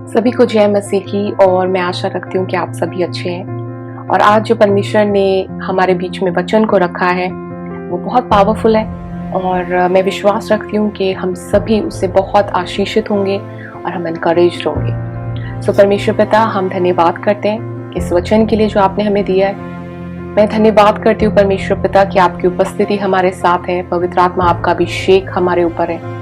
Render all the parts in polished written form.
सभी को जय मसीह की। और मैं आशा रखती हूँ कि आप सभी अच्छे हैं। और आज जो परमेश्वर ने हमारे बीच में वचन को रखा है वो बहुत पावरफुल है और मैं विश्वास रखती हूँ कि हम सभी उससे बहुत आशीषित होंगे और हम एनकरेज होंगे। सो परमेश्वर पिता, हम धन्यवाद करते हैं इस वचन के लिए जो आपने हमें दिया है। मैं धन्यवाद करती हूँ परमेश्वर पिता कि आपकी उपस्थिति हमारे साथ है, पवित्र आत्मा आपका अभिषेक हमारे ऊपर है।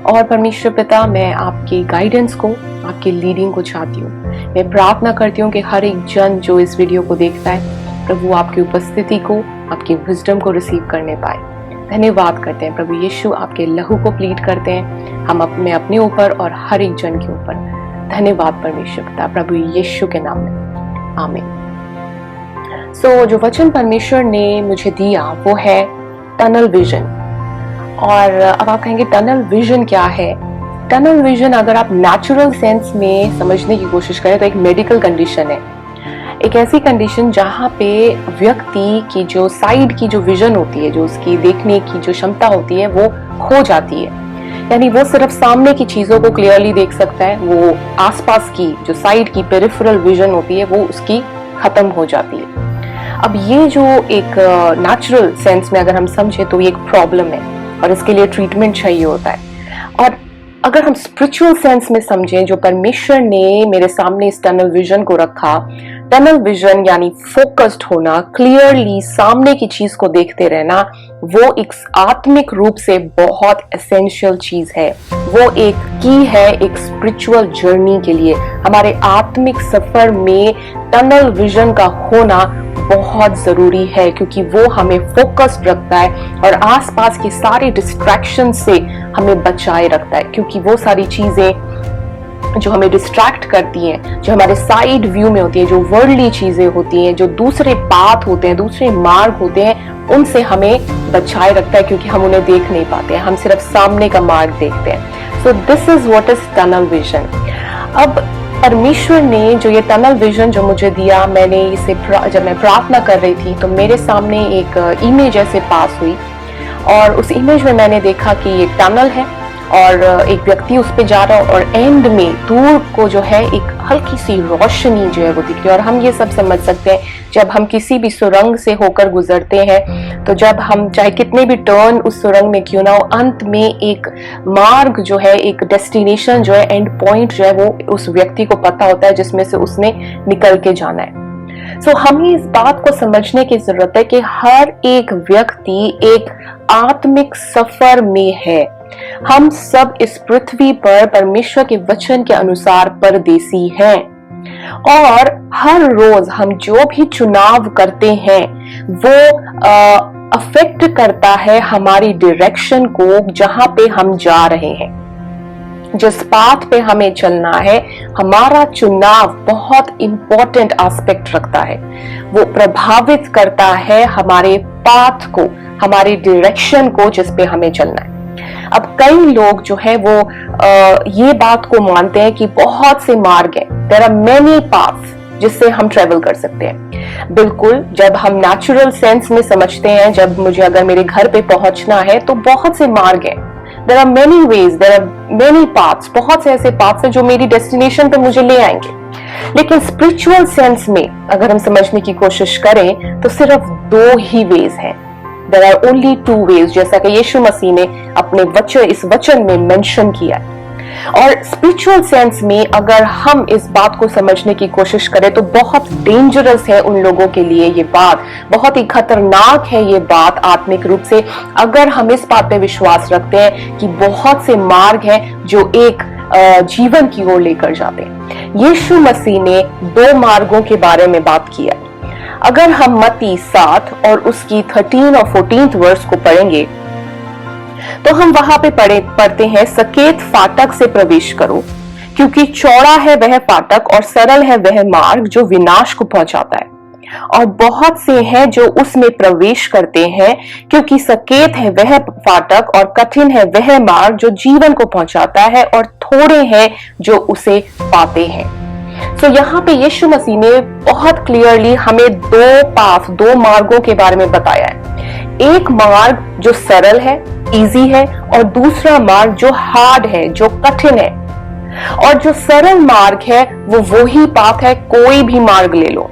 और परमेश्वर पिता, मैं आपकी गाइडेंस को, आपकी लीडिंग को चाहती हूँ। मैं प्रार्थना करती हूँ कि हर एक जन जो इस वीडियो को देखता है, प्रभु आपकी उपस्थिति को, आपकी विजडम को रिसीव करने पाए। धन्यवाद करते हैं प्रभु यीशु, आपके लहू को प्लीड करते हैं हम अपने ऊपर और हर एक जन के ऊपर। धन्यवाद परमेश्वर पिता, प्रभु यीशु के नाम में, आमीन। सो जो वचन परमेश्वर ने मुझे दिया वो है टनल विजन। और अब आप कहेंगे टनल विजन क्या है? टनल विजन अगर आप नेचुरल सेंस में समझने की कोशिश करें तो एक मेडिकल कंडीशन है। एक ऐसी कंडीशन जहाँ पे व्यक्ति की जो साइड की जो विजन होती है, जो उसकी देखने की जो क्षमता होती है वो खो जाती है। यानी वो सिर्फ सामने की चीजों को क्लियरली देख सकता है, वो आसपास की जो साइड की पेरिफेरल विजन होती है वो उसकी खत्म हो जाती है। अब ये जो एक नेचुरल सेंस में अगर हम समझे तो ये एक प्रॉब्लम है और इसके लिए ट्रीटमेंट चाहिए होता है। और अगर हम स्पिरिचुअल सेंस में समझें, जो परमेश्वर ने मेरे सामने इस टनल विजन को रखा, टनल विजन यानी फोकस्ड होना, क्लियरली सामने की चीज को देखते रहना, वो एक आत्मिक रूप से बहुत एसेंशियल चीज है। वो एक की है एक स्पिरिचुअल जर्नी के लिए। हमारे आत्मिक सफर में टनल विजन का होना बहुत जरूरी है, क्योंकि वो हमें फोकस्ड रखता है और आसपास की सारी डिस्ट्रैक्शन से हमें बचाए रखता है। क्योंकि वो सारी चीजें जो हमें डिस्ट्रैक्ट करती हैं, जो हमारे साइड व्यू में होती है, जो वर्ल्डली चीजें होती हैं, जो दूसरे पाथ होते हैं, दूसरे मार्ग होते हैं, उनसे हमें बचाए रखता है, क्योंकि हम उन्हें देख नहीं पाते हैं, हम सिर्फ सामने का मार्ग देखते हैं। So this is what is tunnel vision. अब परमेश्वर ने जो ये टनल विजन जो मुझे दिया, मैंने इसे जब मैं प्रार्थना कर रही थी तो मेरे सामने एक इमेज ऐसे पास हुई और उस इमेज में मैंने देखा कि एक टनल है और एक व्यक्ति उस पे जा रहा है और एंड में दूर को जो है एक हल्की सी रोशनी जो है वो दिख रही है। और हम ये सब समझ सकते हैं, जब हम किसी भी सुरंग से होकर गुजरते हैं तो जब हम चाहे कितने भी टर्न उस सुरंग में क्यों ना हो, अंत में एक मार्ग जो है, एक डेस्टिनेशन जो है, एंड पॉइंट जो है वो उस व्यक्ति को पता होता है जिसमें से उसने निकल के जाना है। सो हमें इस बात को समझने की जरूरत है कि हर एक व्यक्ति एक आत्मिक सफर में है। हम सब इस पृथ्वी पर परमेश्वर के वचन के अनुसार परदेसी हैं और हर रोज हम जो भी चुनाव करते हैं वो अफेक्ट करता है हमारी डायरेक्शन को, जहां पे हम जा रहे हैं, जिस पाथ पे हमें चलना है। हमारा चुनाव बहुत इंपॉर्टेंट एस्पेक्ट रखता है, वो प्रभावित करता है हमारे पाथ को, हमारी डायरेक्शन को जिस पे हमें चलना है। अब कई लोग जो है वो ये बात को मानते हैं कि बहुत से मार्ग हैं, देयर आर मेनी पाथ्स जिससे हम ट्रेवल कर सकते हैं। बिल्कुल, जब हम नेचुरल सेंस में समझते हैं, जब मुझे अगर मेरे घर पे पहुंचना है तो बहुत से मार्ग हैं, there are many ways, there are many paths, बहुत से ऐसे पाथ्स हैं जो मेरी डेस्टिनेशन पे मुझे ले आएंगे। लेकिन स्पिरिचुअल सेंस में अगर हम समझने की कोशिश करें तो सिर्फ दो ही वेज हैं। There are only two ways, जैसा कि यीशु मसीह ने अपने इस वचन में मेंशन किया है। और स्पिरिचुअल सेंस में अगर हम इस बात को समझने की कोशिश करें तो बहुत डेंजरस है उन लोगों के लिए ये बात, बहुत ही खतरनाक है ये बात आत्मिक रूप से, अगर हम इस बात पे विश्वास रखते हैं कि बहुत से मार्ग हैं जो एक जीवन की ओर लेकर जाते हैं। यीशु मसीह ने दो मार्गों के बारे में बात किया। अगर हम मत्ती 7 और उसकी 13 और 14 वर्स को पढ़ेंगे तो हम वहां पे पढ़ते हैं, सकेत फाटक से प्रवेश करो, क्योंकि चौड़ा है वह फाटक और सरल है वह मार्ग जो विनाश को पहुंचाता है, और बहुत से हैं जो उसमें प्रवेश करते हैं, क्योंकि सकेत है वह फाटक और कठिन है वह मार्ग जो जीवन को पहुंचाता है, और थोड़े हैं जो उसे पाते हैं। सो यहाँ पे यीशु मसीह ने बहुत क्लियरली हमें दो मार्गों के बारे में बताया है। एक मार्ग जो सरल है, इजी है, और दूसरा मार्ग जो हार्ड है, जो कठिन है। और जो सरल मार्ग है वो वही पाथ है, कोई भी मार्ग ले लो,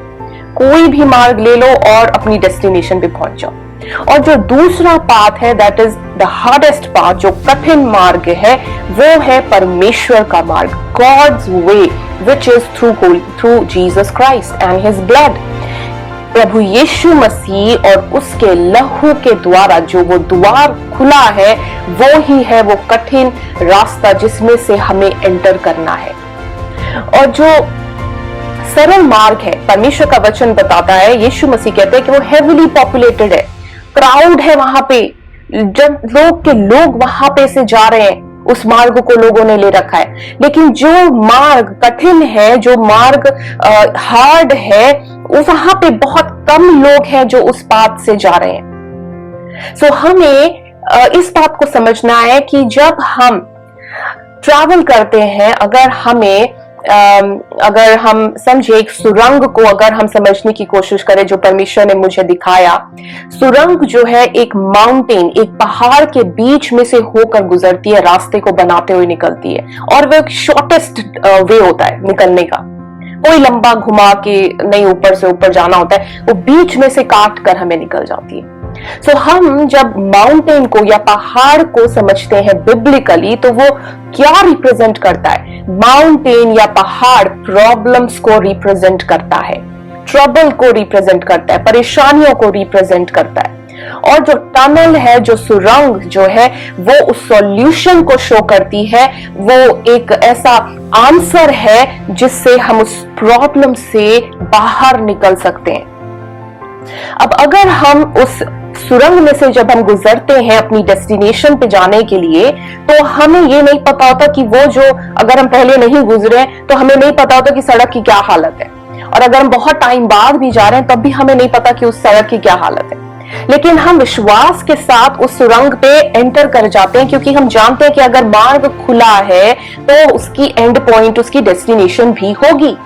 कोई भी मार्ग ले लो और अपनी डेस्टिनेशन पे पहुंच जाओ। और जो दूसरा पाथ है, that is the hardest path, जो कठिन मार्ग है, वो है परमेश्वर का मार्ग, God's way, which is through Jesus Christ and his blood. प्रभु यीशु मसीह और उसके लहू के द्वारा जो वो द्वार खुला है, वो ही है वो कठिन रास्ता जिसमें से हमें एंटर करना है। और जो सरल मार्ग है, परमेश्वर का वचन बताता है, यीशु मसीह कहते हैं कि वो हेवीली पॉपुलेटेड है, क्राउड है वहां पे, जब लोग वहां पे से जा रहे हैं, उस मार्ग को लोगों ने ले रखा है। लेकिन जो मार्ग कठिन है, जो मार्ग हार्ड है, वहां पे बहुत कम लोग हैं जो उस पाथ से जा रहे हैं। सो हमें इस बात को समझना है कि जब हम ट्रैवल करते हैं, अगर हम समझे एक सुरंग को, अगर हम समझने की कोशिश करें जो परमेश्वर ने मुझे दिखाया, सुरंग जो है एक माउंटेन, एक पहाड़ के बीच में से होकर गुजरती है, रास्ते को बनाते हुए निकलती है, और वो एक शॉर्टेस्ट वे होता है निकलने का, कोई लंबा घुमा के नहीं ऊपर से ऊपर जाना होता है, वो बीच में से काट कर हमें निकल जाती है। सो हम जब माउंटेन को या पहाड़ को समझते हैं बिब्लिकली, तो वो क्या रिप्रेजेंट करता है? माउंटेन या पहाड़ प्रॉब्लम्स को रिप्रेजेंट करता है, ट्रबल को रिप्रेजेंट करता है, परेशानियों को रिप्रेजेंट करता है। और जो टनल है, जो सुरंग जो है, वो उस सॉल्यूशन को शो करती है, वो एक ऐसा आंसर है जिससे हम उस प्रॉब्लम से बाहर निकल सकते हैं। अब अगर हम उस सुरंग में से जब हम गुजरते हैं अपनी डेस्टिनेशन पे जाने के लिए, तो हमें ये नहीं पता होता कि वो जो, अगर हम पहले नहीं गुजरे तो हमें नहीं पता होता कि सड़क की क्या हालत है, और अगर हम बहुत टाइम बाद भी जा रहे हैं तब भी हमें नहीं पता कि उस सड़क की क्या हालत है। लेकिन हम विश्वास के साथ उस सुरंग पे एंटर कर जाते हैं, क्योंकि हम जानते हैं कि अगर मार्ग खुला है तो उसकी एंड पॉइंट, उसकी डेस्टिनेशन भी होगी।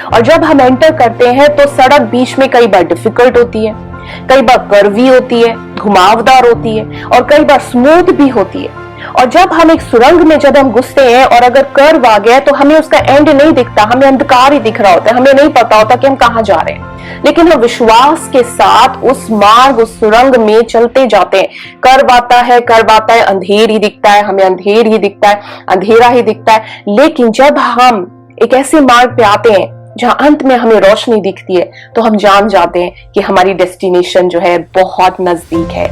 और जब हम एंटर करते हैं तो सड़क बीच में कई बार डिफिकल्ट होती है, कई बार कर्वी होती है, घुमावदार होती है, और कई बार स्मूथ भी होती है। और जब हम एक सुरंग में जब हम घुसते हैं और अगर कर्व आ गया तो हमें उसका एंड नहीं दिखता, हमें अंधकार ही दिख रहा होता है, हमें नहीं पता होता कि हम कहां जा रहे हैं। लेकिन हम विश्वास के साथ उस मार्ग, उस सुरंग में चलते जाते हैं। कर्व आता है, अंधेर ही दिखता है, हमें अंधेर ही दिखता है, अंधेरा ही दिखता है। लेकिन जब हम एक ऐसे मार्ग पे आते हैं जहां अंत में हमें रोशनी दिखती है, तो हम जान जाते हैं कि हमारी डेस्टिनेशन जो है बहुत नजदीक है।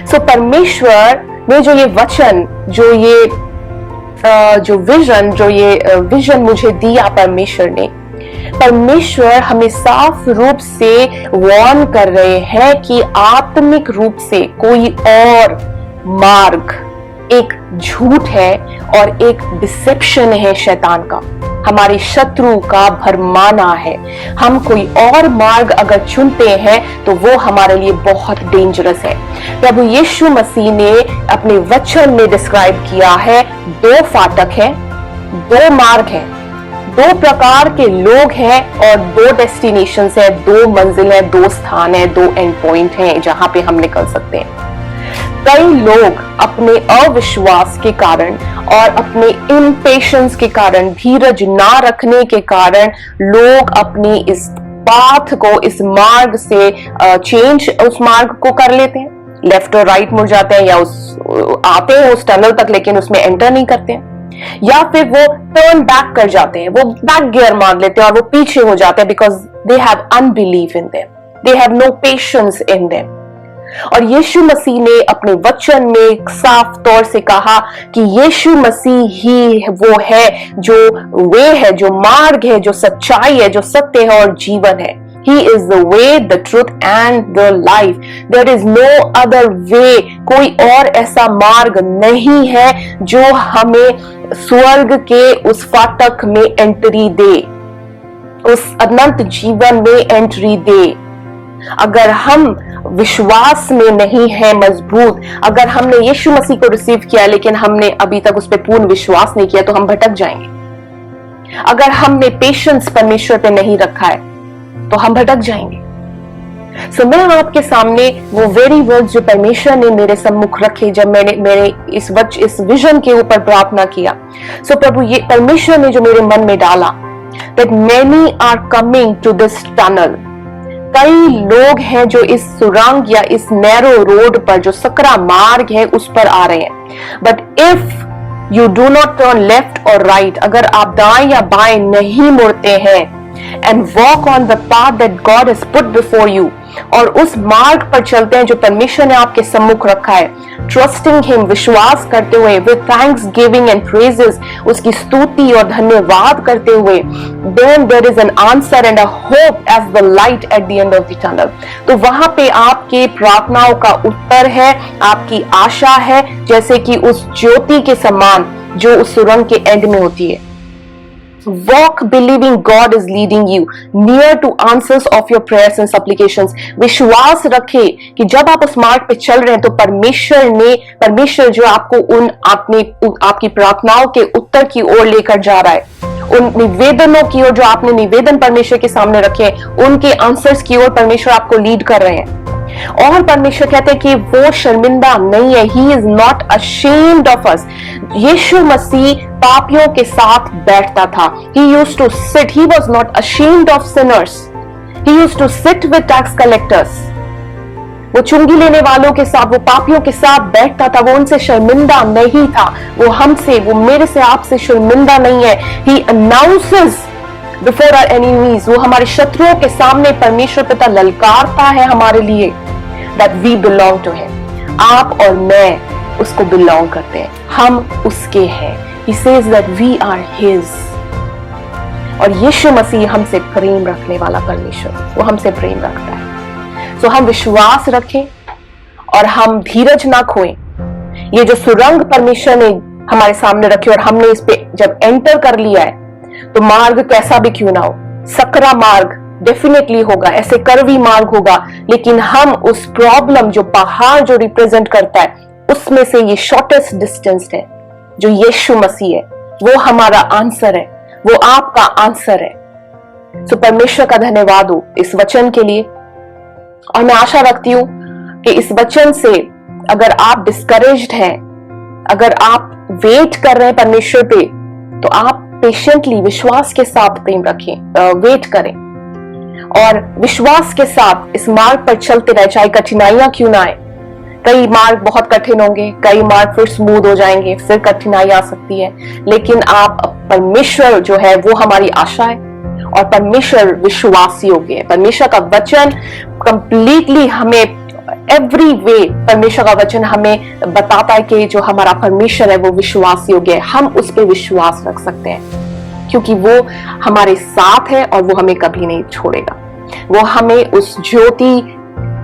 सो परमेश्वर ने जो ये वचन, जो ये विजन मुझे दिया परमेश्वर हमें साफ रूप से वार्न कर रहे हैं कि आत्मिक रूप से कोई और मार्ग एक झूठ है और एक डिसेप्शन है शैतान का, हमारे शत्रु का भरमाना है। हम कोई और मार्ग अगर चुनते हैं तो वो हमारे लिए बहुत डेंजरस है। प्रभु यीशु मसीह ने अपने वचन में डिस्क्राइब किया है, 2 फाटक हैं, 2 मार्ग हैं, 2 प्रकार के लोग हैं और 2 डेस्टिनेशन है, 2 मंजिल है, 2 स्थान है, 2 एंड पॉइंट हैं जहां पे हम निकल सकते हैं। कई लोग अपने अविश्वास के कारण और अपने इम्पेशंस के कारण, धीरज ना रखने के कारण, लोग अपनी इस पाथ को, इस मार्ग से चेंज, उस मार्ग को कर लेते हैं, लेफ्ट और राइट मुड़ जाते हैं, या आते हैं उस टनल तक लेकिन उसमें एंटर नहीं करते हैं, या फिर वो टर्न बैक कर जाते हैं, वो बैक गियर मार लेते हैं और वो पीछे हो जाते हैं, because they have unbelief in them, they have no patience in them. और यीशु मसीह ने अपने वचन में साफ तौर से कहा कि यीशु मसीह ही वो है जो वे है, जो मार्ग है, जो सच्चाई है, जो सत्य है और जीवन है। He is the way, the truth and the life. There is no other way. कोई और ऐसा मार्ग नहीं है जो हमें स्वर्ग के उस फाटक में एंट्री दे, उस अनंत जीवन में एंट्री दे। अगर हम विश्वास में नहीं है मजबूत, अगर हमने यीशु मसीह को रिसीव किया लेकिन हमने अभी तक उस पर पूर्ण विश्वास नहीं किया, तो हम भटक जाएंगे। अगर हमने पेशेंस परमेश्वर पे नहीं रखा है तो हम भटक जाएंगे। सो मैं आपके सामने वो वेरी वर्ड्स जो परमेश्वर ने मेरे सम्मुख रखे जब मैंने इस विजन के ऊपर प्रार्थना किया। सो प्रभु, ये परमेश्वर ने जो मेरे मन में डाला, that many are coming to this tunnel, कई लोग हैं जो इस सुरंग या इस नैरो रोड पर, जो सकरा मार्ग है, उस पर आ रहे हैं। But if you do not turn left और राइट, अगर आप दाएं या बाएं नहीं मुड़ते हैं, and walk on the path that God has put before you, और उस मार्ग पर चलते हैं जो परमेश्वर ने आपके सम्मुख रखा है, ट्रस्टिंग हिम, विश्वास करते हुए, with thanksgiving and praises, उसकी स्तुति और धन्यवाद करते हुए, then there is an answer and a hope as the light at the end of the tunnel. तो वहां पे आपके प्रार्थनाओं का उत्तर है, आपकी आशा है, जैसे कि उस ज्योति के समान जो उस सुरंग के एंड में होती है। Walk believing God is leading you near to answers of your prayers and supplications. विश्वास रखे कि जब आप उस मार्ग पे चल रहे हैं तो परमेश्वर जो आपको आपकी प्रार्थनाओं के उत्तर की ओर लेकर जा रहा है, उन निवेदनों की ओर जो आपने निवेदन परमेश्वर के सामने रखे, उनके आंसर्स की ओर परमेश्वर आपको लीड कर रहे हैं। और परमेश्वर कहते हैं कि वो शर्मिंदा नहीं है, he is not ashamed of us. यीशु मसीह पापियों के साथ बैठता था, he used to sit, he was not ashamed of sinners, he used to sit with tax collectors, वो चुंगी लेने वालों के साथ, वो पापियों के साथ बैठता था, वो उनसे शर्मिंदा नहीं था। वो हमसे, वो मेरे से, आपसे शर्मिंदा नहीं है। he announces before our enemies, वो हमारे शत्रुओं के सामने परमेश्वर पिता ललकारता है हमारे लिए, that we belong to him, आप और मैं उसको बिलोंग करते हैं, हम उसके हैं। He says that we are his, और यीशु मसीह हमसे प्रेम रखने वाला परमेश्वर, वो हमसे प्रेम रखता है। सो हम विश्वास रखें और हम धीरज ना खोएं। ये जो सुरंग परमेश्वर ने हमारे सामने रखी और हमने इस पे जब एंटर कर लिया है, तो मार्ग कैसा भी क्यों ना हो, सकरा मार्ग डेफिनेटली होगा, ऐसे करवी मार्ग होगा, लेकिन हम उस प्रॉब्लम जो पहाड़ जो रिप्रेजेंट करता है, उसमें से ये शॉर्टेस्ट डिस्टेंस है जो यीशु मसीह है, वो हमारा आंसर है, वो आपका आंसर है। सो परमेश्वर का धन्यवाद हो इस वचन के लिए, और मैं आशा रखती हूं कि इस वचन से अगर आप डिस्करेज्ड हैं, अगर आप वेट कर रहे हैं परमेश्वर पे, तो आप पेशेंटली विश्वास के साथ प्रेम रखें, वेट करें और विश्वास के साथ इस मार्ग पर चलते रहे, चाहे कठिनाइयां क्यों ना आए। कई मार्ग बहुत कठिन होंगे, कई मार्ग फिर स्मूथ हो जाएंगे, फिर कठिनाई आ सकती है, लेकिन आप परमेश्वर जो है वो हमारी आशा है, और परमेश्वर विश्वास योग्य है। परमेश्वर का वचन कंप्लीटली हमें एवरी वे, परमेश्वर का वचन हमें बताता है कि जो हमारा परमेश्वर है वो विश्वास योग्य है। हम उस पर विश्वास रख सकते हैं क्योंकि वो हमारे साथ है और वो हमें कभी नहीं छोड़ेगा। वो हमें उस ज्योति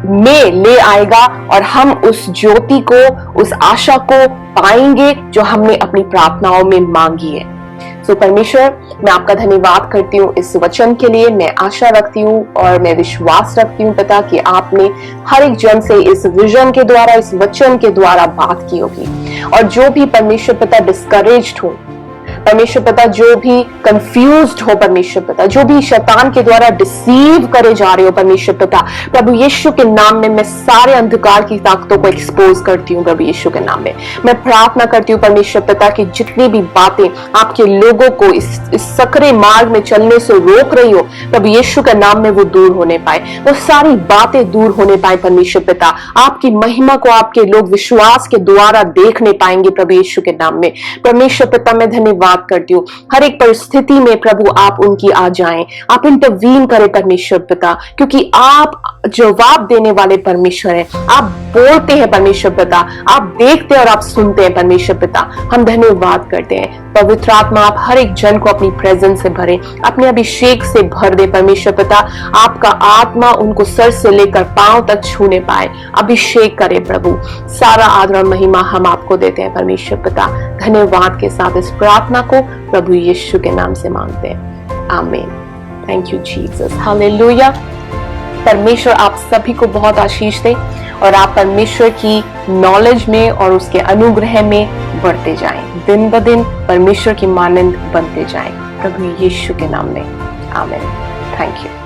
में ले आएगा और हम उस ज्योति को, उस आशा को पाएंगे जो हमने अपनी प्रार्थनाओं में मांगी है। सो परमेश्वर, मैं आपका धन्यवाद करती हूँ इस वचन के लिए। मैं आशा रखती हूँ और मैं विश्वास रखती हूँ पिता कि आपने हर एक जन से इस विजन के द्वारा, इस वचन के द्वारा बात की होगी, और जो भी परमेश्वर पिता डिस्करेज्ड हो, परमेश्वर पिता जो भी कंफ्यूज्ड हो, परमेश्वर पिता जो भी शैतान के द्वारा डिसीव करे जा रहे हो, परमेश्वर पिता प्रभु यीशु के नाम में मैं सारे अंधकार की ताकतों को एक्सपोज करती हूँ। प्रभु यीशु के नाम में मैं प्रार्थना करती हूँ परमेश्वर पिता कि जितनी भी बातें आपके लोगों को इस सकरे मार्ग में चलने से रोक रही हो, प्रभु यीशु के नाम में वो दूर होने पाए, वो सारी बातें दूर होने पाए। परमेश्वर पिता आपकी महिमा को आपके लोग विश्वास के द्वारा देखने पाएंगे प्रभु यीशु के नाम में। परमेश्वर पिता मैं धन्यवाद करती हूँ, हर एक परिस्थिति में प्रभु आप उनकी आ जाएं, आप इंटरवीन करें परमेश्वर पिता, क्योंकि आप जवाब देने वाले परमेश्वर हैं। आप बोलते हैं परमेश्वर पिता, आप देखते हैं और आप सुनते हैं परमेश्वर पिता। हम धन्यवाद करते हैं। पवित्र आत्मा आप हर एक जन को अपनी प्रेजेंस से भरे, अपने अभिषेक से भर दे परमेश्वर पिता। आपका आत्मा उनको सर से लेकर पांव तक छूने पाए, अभिषेक करे प्रभु। सारा आदर और महिमा हम आपको देते हैं परमेश्वर पिता। धन्यवाद के साथ इस प्रार्थना को प्रभु यीशु के नाम से मांगते हैं, आमीन। Thank you Jesus, hallelujah. परमेश्वर आप सभी को बहुत आशीष दे और आप परमेश्वर की नॉलेज में और उसके अनुग्रह में बढ़ते जाएं, दिन ब दिन परमेश्वर की मानंद बनते जाएं, प्रभु यीशु के नाम में, आमीन। Thank you.